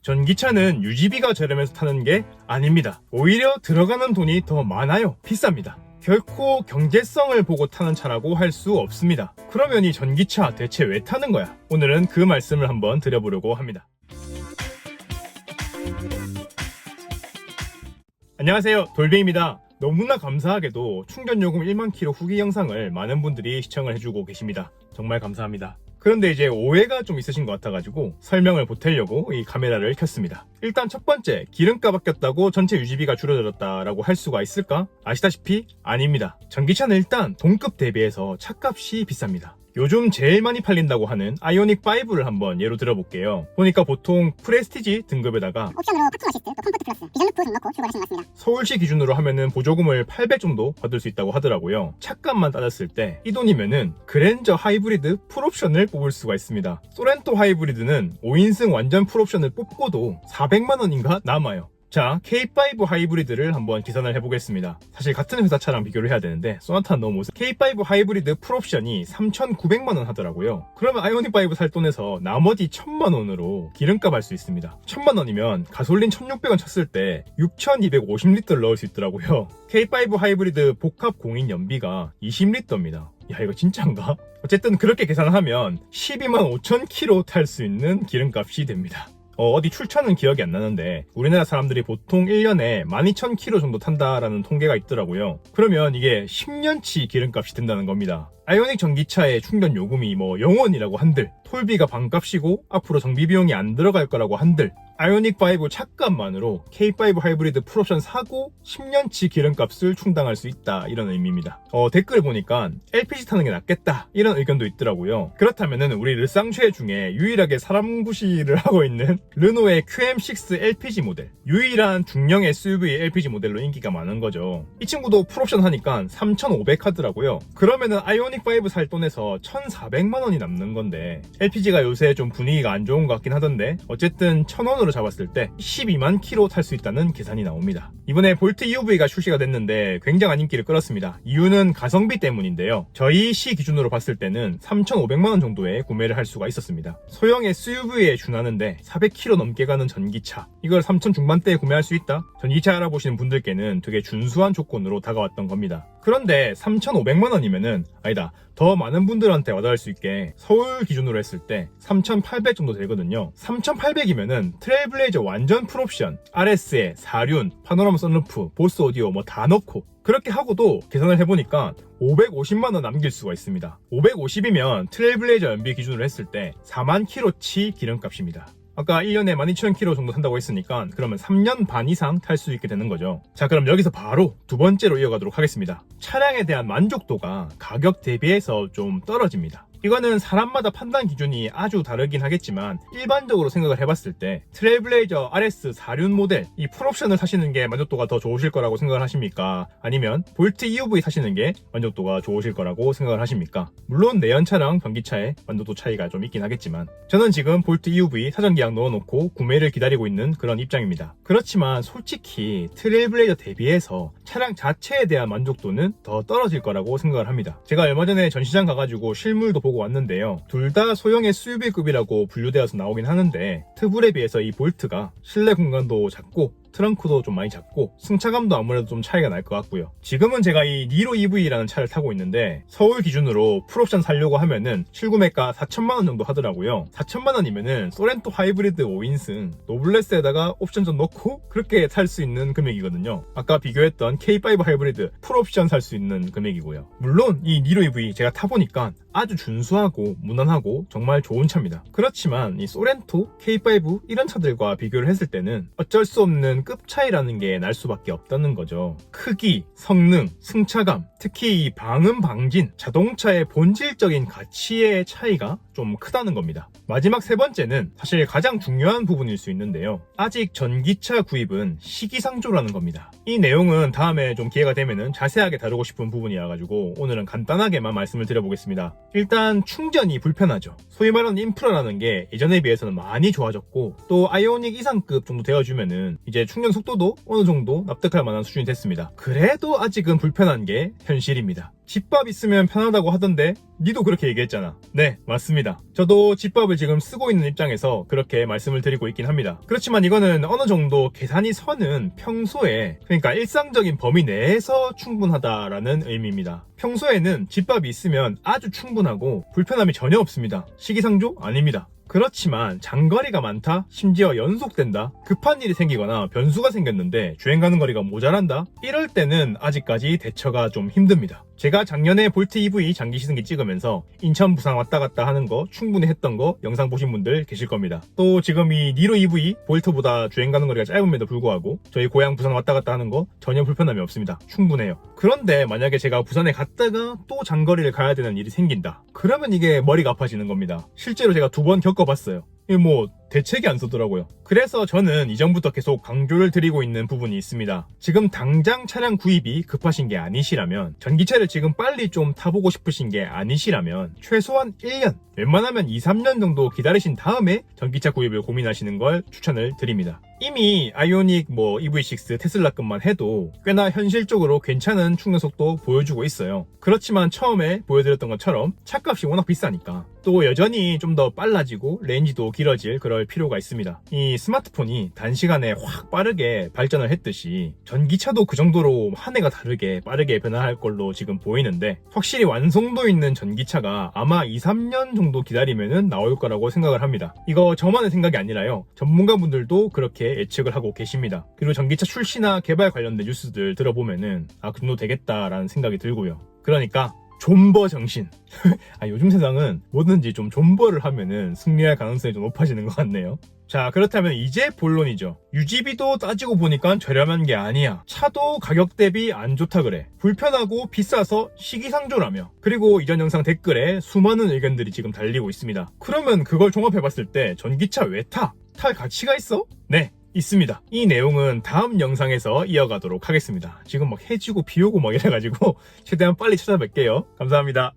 전기차는 유지비가 저렴해서 타는 게 아닙니다. 오히려 들어가는 돈이 더 많아요. 비쌉니다. 결코 경제성을 보고 타는 차라고 할 수 없습니다. 그러면 이 전기차 대체 왜 타는 거야? 오늘은 그 말씀을 한번 드려보려고 합니다. 안녕하세요, 돌뱅입니다. 너무나 감사하게도 충전요금 1만 킬로 후기 영상을 많은 분들이 시청을 해주고 계십니다. 정말 감사합니다. 그런데 이제 오해가 좀 있으신 것 같아가지고 설명을 보태려고 이 카메라를 켰습니다. 일단 첫 번째, 기름값 아꼈다고 전체 유지비가 줄어들었다라고 할 수가 있을까? 아시다시피 아닙니다. 전기차는 일단 동급 대비해서 차값이 비쌉니다. 요즘 제일 많이 팔린다고 하는 아이오닉5를 한번 예로 들어볼게요. 보니까 보통 프레스티지 등급에다가 옵션으로 파크 어시스트, 또 컴포트 플러스, 비전 루프 좀 넣고 출고하시는 것 같습니다. 서울시 기준으로 하면은 보조금을 800 정도 받을 수 있다고 하더라고요. 차값만 따졌을 때 이 돈이면은 그랜저 하이브리드 풀옵션을 뽑을 수가 있습니다. 소렌토 하이브리드는 5인승 완전 풀옵션을 뽑고도 400만원인가 남아요. 자, K5 하이브리드를 한번 계산을 해보겠습니다. 사실 같은 회사 차랑 비교를 해야 되는데 소나타는 너무 K5 하이브리드 풀옵션이 3,900만원 하더라고요. 그러면 아이오닉5 살 돈에서 나머지 1,000만원으로 기름값 할 수 있습니다. 1,000만원이면 가솔린 1,600원 쳤을 때 6,250리터를 넣을 수 있더라고요. K5 하이브리드 복합 공인 연비가 20리터입니다. 야, 이거 진짜인가? 어쨌든 그렇게 계산을 하면 12만 5천 킬로 탈 수 있는 기름값이 됩니다. 어디 출처는 기억이 안 나는데 우리나라 사람들이 보통 1년에 12,000km 정도 탄다라는 통계가 있더라고요. 그러면 이게 10년치 기름값이 든다는 겁니다. 아이오닉 전기차의 충전 요금이 뭐 0원이라고 한들, 톨비가 반값이고 앞으로 정비 비용이 안 들어갈 거라고 한들, 아이오닉5 차값만으로 K5 하이브리드 풀옵션 사고 10년치 기름값을 충당할 수 있다, 이런 의미입니다. 댓글 보니까 LPG 타는 게 낫겠다, 이런 의견도 있더라고요. 그렇다면은 우리 르쌍쉐 중에 유일하게 사람 구시를 하고 있는 르노의 QM6 LPG 모델, 유일한 중형 SUV LPG 모델로 인기가 많은 거죠. 이 친구도 풀옵션 하니까 3,500 하더라고요. 그러면은 아이오닉5 살 돈에서 1,400만원이 남는 건데, LPG가 요새 좀 분위기가 안 좋은 것 같긴 하던데 어쨌든 1,000원으로 잡았을 때 12만 킬로 탈 수 있다는 계산이 나옵니다. 이번에 볼트 EUV가 출시가 됐는데 굉장한 인기를 끌었습니다. 이유는 가성비 때문인데요. 저희 시 기준으로 봤을 때는 3,500만원 정도에 구매를 할 수가 있었습니다. 소형 SUV에 준하는데 400km 넘게 가는 전기차, 이걸 3,000 중반대에 구매할 수 있다? 전기차 알아보시는 분들께는 되게 준수한 조건으로 다가왔던 겁니다. 그런데 3,500만원이면은 아니다, 더 많은 분들한테 와닿을 수 있게 서울 기준으로 했을 때 3,800 정도 되거든요. 3,800이면은 트레일블레이저 완전 풀옵션, RS에 사륜, 파노라마 선루프, 보스 오디오 뭐 다 넣고 그렇게 하고도 계산을 해보니까 550만원 남길 수가 있습니다. 550이면 트레일블레이저 연비 기준으로 했을 때 4만 킬로치 기름값입니다. 아까 1년에 12,000km 정도 탄다고 했으니까 그러면 3년 반 이상 탈 수 있게 되는 거죠. 자, 그럼 여기서 바로 두 번째로 이어가도록 하겠습니다. 차량에 대한 만족도가 가격 대비해서 좀 떨어집니다. 이거는 사람마다 판단 기준이 아주 다르긴 하겠지만 일반적으로 생각을 해봤을 때 트레일블레이저 RS 4륜 모델, 이 풀옵션을 사시는 게 만족도가 더 좋으실 거라고 생각을 하십니까? 아니면 볼트 EUV 사시는 게 만족도가 좋으실 거라고 생각을 하십니까? 물론 내연차랑 전기차의 만족도 차이가 좀 있긴 하겠지만 저는 지금 볼트 EUV 사전 계약 넣어놓고 구매를 기다리고 있는 그런 입장입니다. 그렇지만 솔직히 트레일블레이저 대비해서 차량 자체에 대한 만족도는 더 떨어질 거라고 생각을 합니다. 제가 얼마 전에 전시장 가가지고 실물도 보고 왔는데요. 둘 다 소형 SUV급이라고 분류되어서 나오긴 하는데 트블에 비해서 이 볼트가 실내 공간도 작고 트렁크도 좀 많이 작고 승차감도 아무래도 좀 차이가 날 것 같고요. 지금은 제가 이 니로 EV라는 차를 타고 있는데 서울 기준으로 풀옵션 사려고 하면은 실구매가 4천만원 정도 하더라고요. 4천만원이면은 소렌토 하이브리드 5인승 노블레스에다가 옵션 좀 넣고 그렇게 탈 수 있는 금액이거든요. 아까 비교했던 K5 하이브리드 풀옵션 살 수 있는 금액이고요. 물론 이 니로 EV 제가 타보니까 아주 준수하고 무난하고 정말 좋은 차입니다. 그렇지만 이 소렌토, K5 이런 차들과 비교를 했을 때는 어쩔 수 없는 급 차이라는 게 날 수밖에 없다는 거죠. 크기, 성능, 승차감, 특히 이 방음 방진, 자동차의 본질적인 가치의 차이가 좀 크다는 겁니다. 마지막 세 번째는 사실 가장 중요한 부분일 수 있는데요. 아직 전기차 구입은 시기상조라는 겁니다. 이 내용은 다음에 좀 기회가 되면은 자세하게 다루고 싶은 부분이라 가지고 오늘은 간단하게만 말씀을 드려보겠습니다. 일단 충전이 불편하죠. 소위 말하는 인프라라는 게 예전에 비해서는 많이 좋아졌고 또 아이오닉 이상급 정도 되어주면은 이제 충전 속도도 어느 정도 납득할 만한 수준이 됐습니다. 그래도 아직은 불편한 게 현실입니다. 집밥 있으면 편하다고 하던데 니도 그렇게 얘기했잖아. 네, 맞습니다. 저도 집밥을 지금 쓰고 있는 입장에서 그렇게 말씀을 드리고 있긴 합니다. 그렇지만 이거는 어느 정도 계산이 서는 평소에, 그러니까 일상적인 범위 내에서 충분하다라는 의미입니다. 평소에는 집밥이 있으면 아주 충분하고 불편함이 전혀 없습니다. 시기상조 아닙니다. 그렇지만 장거리가 많다? 심지어 연속된다? 급한 일이 생기거나 변수가 생겼는데 주행 가는 거리가 모자란다? 이럴 때는 아직까지 대처가 좀 힘듭니다. 제가 작년에 볼트 EV 장기 시승기 찍으면서 인천 부산 왔다 갔다 하는 거 충분히 했던 거 영상 보신 분들 계실 겁니다. 또 지금 이 니로 EV 볼트보다 주행 가는 거리가 짧음에도 불구하고 저희 고향 부산 왔다 갔다 하는 거 전혀 불편함이 없습니다. 충분해요. 그런데 만약에 제가 부산에 갔다가 또 장거리를 가야 되는 일이 생긴다. 그러면 이게 머리가 아파지는 겁니다. 실제로 제가 2번 겪어봤어요. 이게 뭐 대책이 안 서더라고요. 그래서 저는 이전부터 계속 강조를 드리고 있는 부분이 있습니다. 지금 당장 차량 구입이 급하신 게 아니시라면, 전기차를 지금 빨리 좀 타보고 싶으신 게 아니시라면 최소한 1년, 웬만하면 2, 3년 정도 기다리신 다음에 전기차 구입을 고민하시는 걸 추천을 드립니다. 이미 아이오닉 EV6 테슬라급만 해도 꽤나 현실적으로 괜찮은 충전 속도 보여주고 있어요. 그렇지만 처음에 보여드렸던 것처럼 차값이 워낙 비싸니까 또 여전히 좀 더 빨라지고 레인지도 길어질 그럴 필요가 있습니다. 이 스마트폰이 단시간에 확 빠르게 발전을 했듯이 전기차도 그 정도로 한 해가 다르게 빠르게 변화할 걸로 지금 보이는데, 확실히 완성도 있는 전기차가 아마 2, 3년 정도 기다리면은 나올 거라고 생각을 합니다. 이거 저만의 생각이 아니라요, 전문가분들도 그렇게 예측을 하고 계십니다. 그리고 전기차 출시나 개발 관련된 뉴스들 들어보면은 그 정도 되겠다라는 생각이 들고요. 그러니까 존버 정신. 요즘 세상은 뭐든지 좀 존버를 하면은 승리할 가능성이 좀 높아지는 것 같네요. 자, 그렇다면 이제 본론이죠. 유지비도 따지고 보니까 저렴한 게 아니야. 차도 가격 대비 안 좋다 그래. 불편하고 비싸서 시기상조라며. 그리고 이전 영상 댓글에 수많은 의견들이 지금 달리고 있습니다. 그러면 그걸 종합해봤을 때 전기차 왜 타? 탈 가치가 있어? 네, 있습니다. 이 내용은 다음 영상에서 이어가도록 하겠습니다. 지금 막 해지고 비 오고 막 이래가지고 최대한 빨리 찾아뵐게요. 감사합니다.